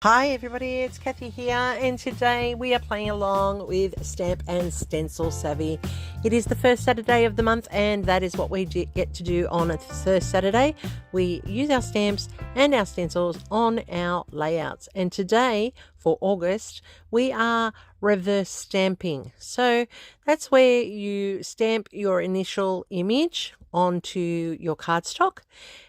Hi everybody, it's Kathy here, and today we are playing along with Stamp and Stencil Savvy. It is the first Saturday of the month, and that is what we get to do on a first Saturday. We use our stamps and our stencils on our layouts, and today for August we are reverse stamping. So that's where you stamp your initial image onto your cardstock,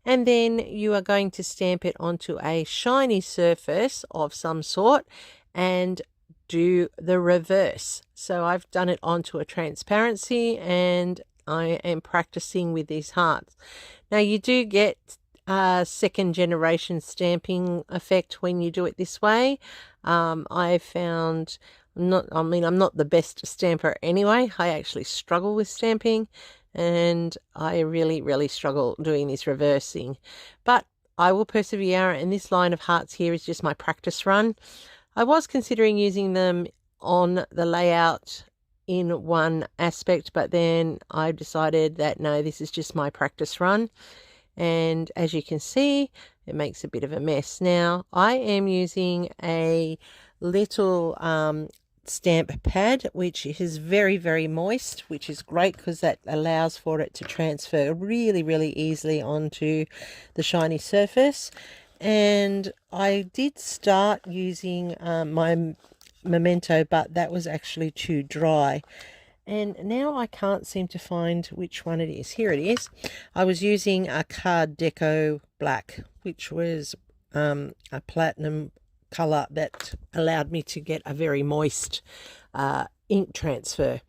and then you are going to stamp it onto a shiny surface of some sort and do the reverse. So I've done it onto a transparency, and I am practicing with these hearts. Now you do get a second generation stamping effect when you do it this way. I found I'm not the best stamper anyway. I actually struggle with stamping, and I really struggle doing this reversing, but I will persevere, and this line of hearts here is just my practice run. I was considering using them on the layout in one aspect, but then I decided that no, this is just my practice run, and as you can see, it makes a bit of a mess. Now I am using a little stamp pad, which is very moist, which is great because that allows for it to transfer really easily onto the shiny surface. And I did start using my Memento, but that was actually too dry, and now I can't seem to find which one it is. Here it is. I was using a Card Deco Black, which was a platinum color that allowed me to get a very moist ink transfer.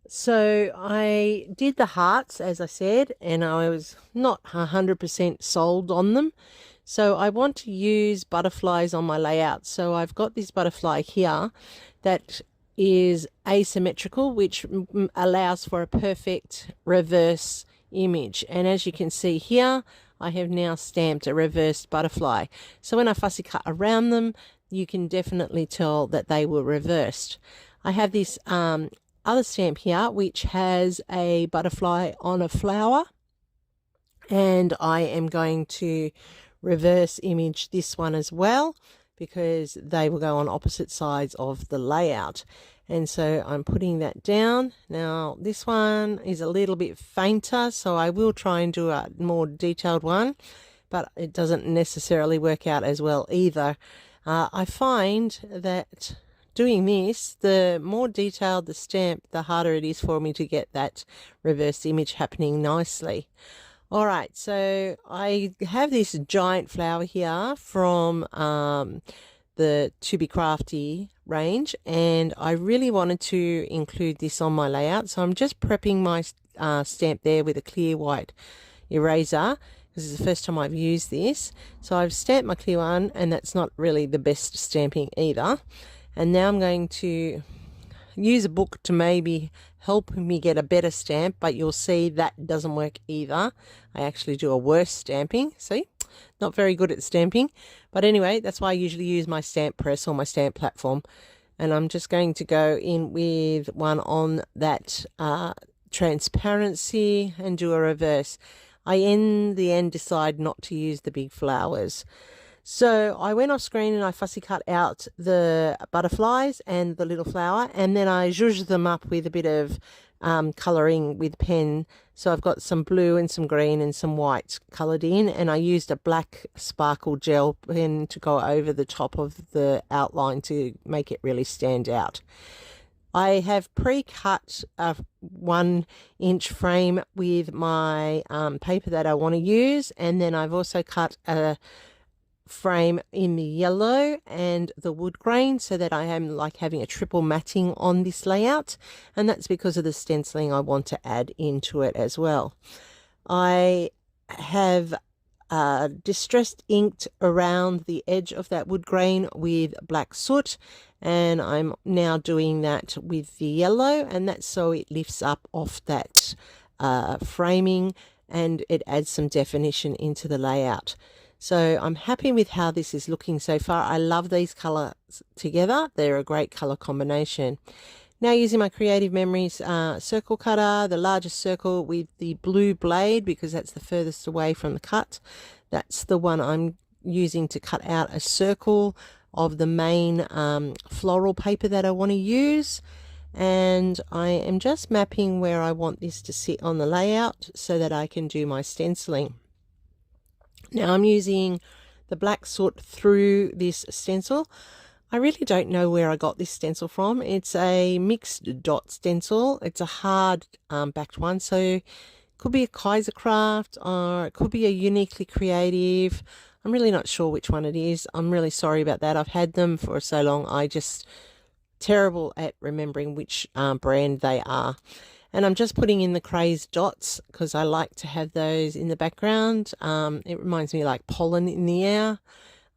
So I did the hearts, as I said, and I was not 100% sold on them. So I want to use butterflies on my layout. So I've got this butterfly here that is asymmetrical, which allows for a perfect reverse image. And as you can see here, I have now stamped a reversed butterfly. So when I fussy cut around them, you can definitely tell that they were reversed. I have this other stamp here, which has a butterfly on a flower, and I am going to reverse image this one as well, because they will go on opposite sides of the layout. And so I'm putting that down. Now this one is a little bit fainter, so I will try and do a more detailed one, but it doesn't necessarily work out as well either. I find that doing this, the more detailed the stamp, the harder it is for me to get that reverse image happening nicely. All right, so I have this giant flower here from the To Be Crafty range, and I really wanted to include this on my layout. So I'm just prepping my stamp there with a clear white eraser. This is the first time I've used this. So I've stamped my clear one, and that's not really the best stamping either. And now I'm going to use a book to maybe help me get a better stamp, but you'll see that doesn't work either. I actually do a worse stamping. See, not very good at stamping, but anyway, that's why I usually use my stamp press or my stamp platform. And I'm just going to go in with one on that transparency and do a reverse. I in the end decide not to use the big flowers. So I went off screen and I fussy cut out the butterflies and the little flower, and then I zhuzhed them up with a bit of colouring with pen. So I've got some blue and some green and some white coloured in, and I used a black sparkle gel pen to go over the top of the outline to make it really stand out. I have pre-cut a 1-inch frame with my paper that I want to use, and then I've also cut a frame in the yellow and the wood grain so that I am like having a triple matting on this layout, and that's because of the stenciling I want to add into it as well. I have distressed inked around the edge of that wood grain with black soot, and I'm now doing that with the yellow, and that's so it lifts up off that framing and it adds some definition into the layout. So I'm happy with how this is looking so far. I love these colours together. They're a great colour combination. Now using my Creative Memories circle cutter, the largest circle with the blue blade, because that's the furthest away from the cut. That's the one I'm using to cut out a circle of the main floral paper that I want to use, and I am just mapping where I want this to sit on the layout so that I can do my stenciling. Now I'm using the black soot through this stencil. I really don't know where I got this stencil from. It's a mixed dot stencil. It's a hard backed one, so it could be a Kaisercraft or it could be a Uniquely Creative. I'm really not sure which one it is. I'm really sorry about that. I've had them for so long. I just terrible at remembering which brand they are. And I'm just putting in the crazed dots because I like to have those in the background. It reminds me like pollen in the air.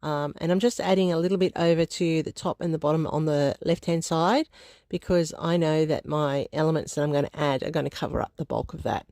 And I'm just adding a little bit over to the top and the bottom on the left hand side because I know that my elements that I'm going to add are going to cover up the bulk of that.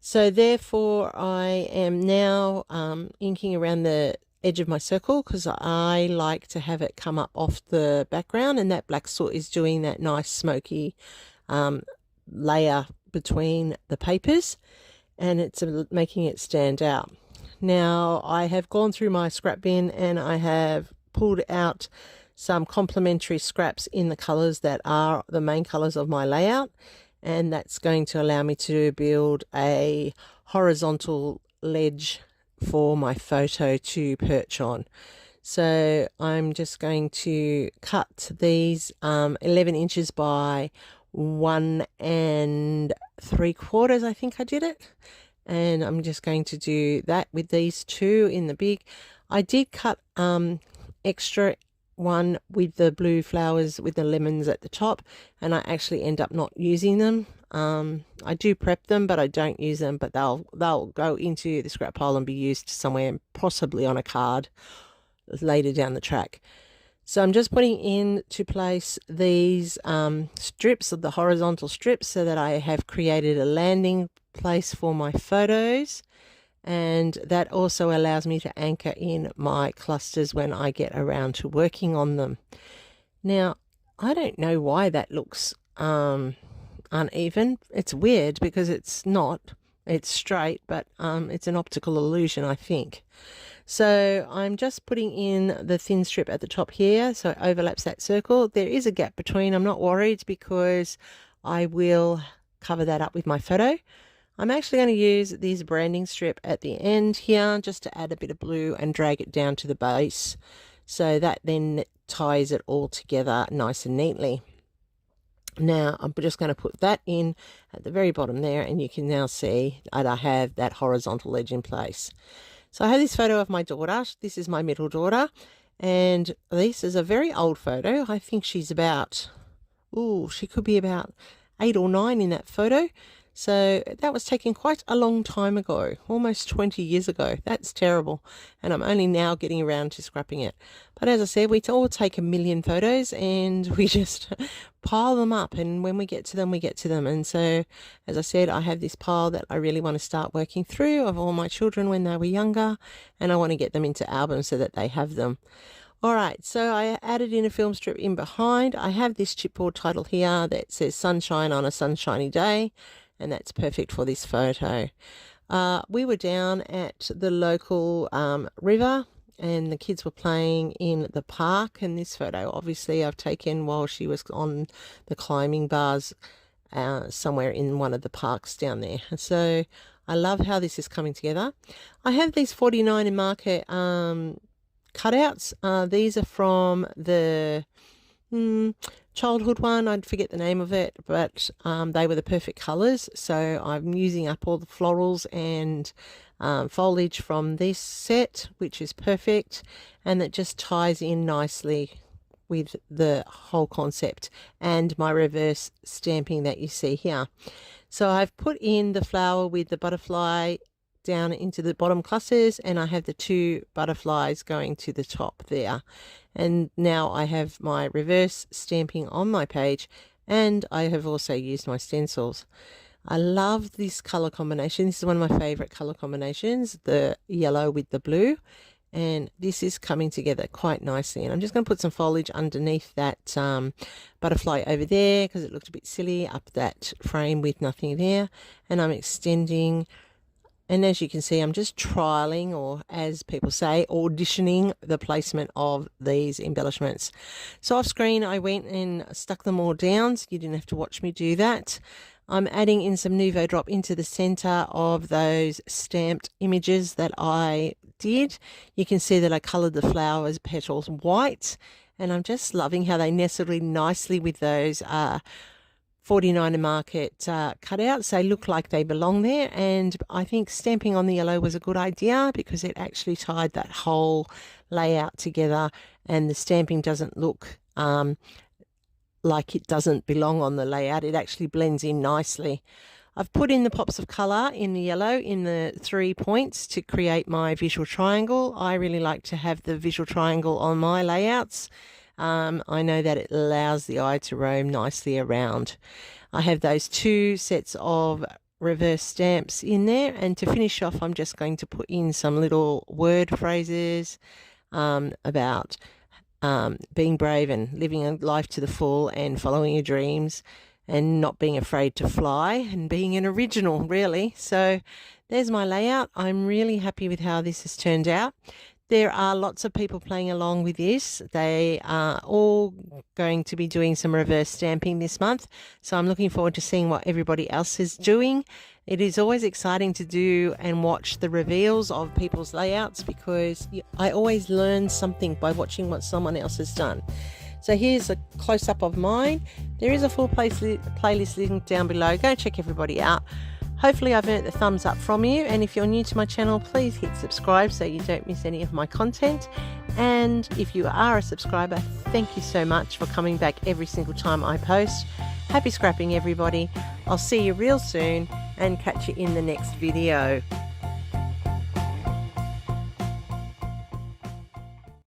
So therefore I am now inking around the edge of my circle because I like to have it come up off the background, and that black soot is doing that nice smoky layer between the papers, and it's making it stand out. Now I have gone through my scrap bin and I have pulled out some complementary scraps in the colors that are the main colors of my layout, and that's going to allow me to build a horizontal ledge for my photo to perch on. So I'm just going to cut these 11 inches by 1 3/4, I think I did it. And I'm just going to do that with these two in the big. I did cut extra one with the blue flowers with the lemons at the top, and I actually end up not using them. I do prep them, but I don't use them, but they'll go into the scrap pile and be used somewhere, possibly on a card later down the track. So I'm just putting into place these strips of the horizontal strips so that I have created a landing place for my photos, and that also allows me to anchor in my clusters when I get around to working on them. Now I don't know why that looks uneven. It's weird because it's not, it's straight, but it's an optical illusion, I think. So I'm just putting in the thin strip at the top here so it overlaps that circle. There is a gap between. I'm not worried because I will cover that up with my photo. I'm actually going to use this branding strip at the end here just to add a bit of blue and drag it down to the base, so that then ties it all together nice and neatly. Now I'm just going to put that in at the very bottom there, and you can now see that I have that horizontal edge in place. So I have this photo of my daughter. This is my middle daughter, and this is a very old photo. I think she's about, she could be about 8 or 9 in that photo. So that was taken quite a long time ago, almost 20 years ago. That's terrible. And I'm only now getting around to scrapping it. But as I said, we all take a million photos and we just pile them up. And when we get to them, we get to them. And so, as I said, I have this pile that I really want to start working through of all my children when they were younger. And I want to get them into albums so that they have them. All right, so I added in a film strip in behind. I have this chipboard title here that says Sunshine on a Sunshiny Day, and that's perfect for this photo. We were down at the local river, and the kids were playing in the park, and this photo obviously I've taken while she was on the climbing bars somewhere in one of the parks down there. So I love how this is coming together. I have these 49 in market cutouts. These are from the childhood one. I'd forget the name of it, but they were the perfect colors. So I'm using up all the florals and foliage from this set, which is perfect, and that just ties in nicely with the whole concept and my reverse stamping that you see here. So I've put in the flower with the butterfly down into the bottom clusters, and I have the 2 butterflies going to the top there. And now I have my reverse stamping on my page, and I have also used my stencils. I love this color combination. This is one of my favorite color combinations, the yellow with the blue, and this is coming together quite nicely. And I'm just going to put some foliage underneath that butterfly over there because it looked a bit silly up that frame with nothing there. And I'm extending And as you can see, I'm just trialing, or as people say, auditioning the placement of these embellishments. So off screen, I went and stuck them all down. So you didn't have to watch me do that. I'm adding in some Nuvo Drop into the center of those stamped images that I did. You can see that I colored the flowers petals white, and I'm just loving how they nestled in nicely with those 49er market cutouts. They look like they belong there, and I think stamping on the yellow was a good idea because it actually tied that whole layout together, and the stamping doesn't look like it doesn't belong on the layout. It actually blends in nicely. I've put in the pops of colour in the yellow in the 3 points to create my visual triangle. I really like to have the visual triangle on my layouts. I know that it allows the eye to roam nicely around. I have those 2 sets of reverse stamps in there, and to finish off I'm just going to put in some little word phrases about being brave and living a life to the full and following your dreams and not being afraid to fly and being an original, really. So there's my layout. I'm really happy with how this has turned out. There are lots of people playing along with this. They are all going to be doing some reverse stamping this month, so I'm looking forward to seeing what everybody else is doing. It is always exciting to do and watch the reveals of people's layouts, because I always learn something by watching what someone else has done. So here's a close-up of mine. There is a full playlist link down below. Go check everybody out. Hopefully I've earned the thumbs up from you, and if you're new to my channel, please hit subscribe so you don't miss any of my content. And if you are a subscriber, thank you so much for coming back every single time I post. Happy scrapping, everybody. I'll see you real soon and catch you in the next video.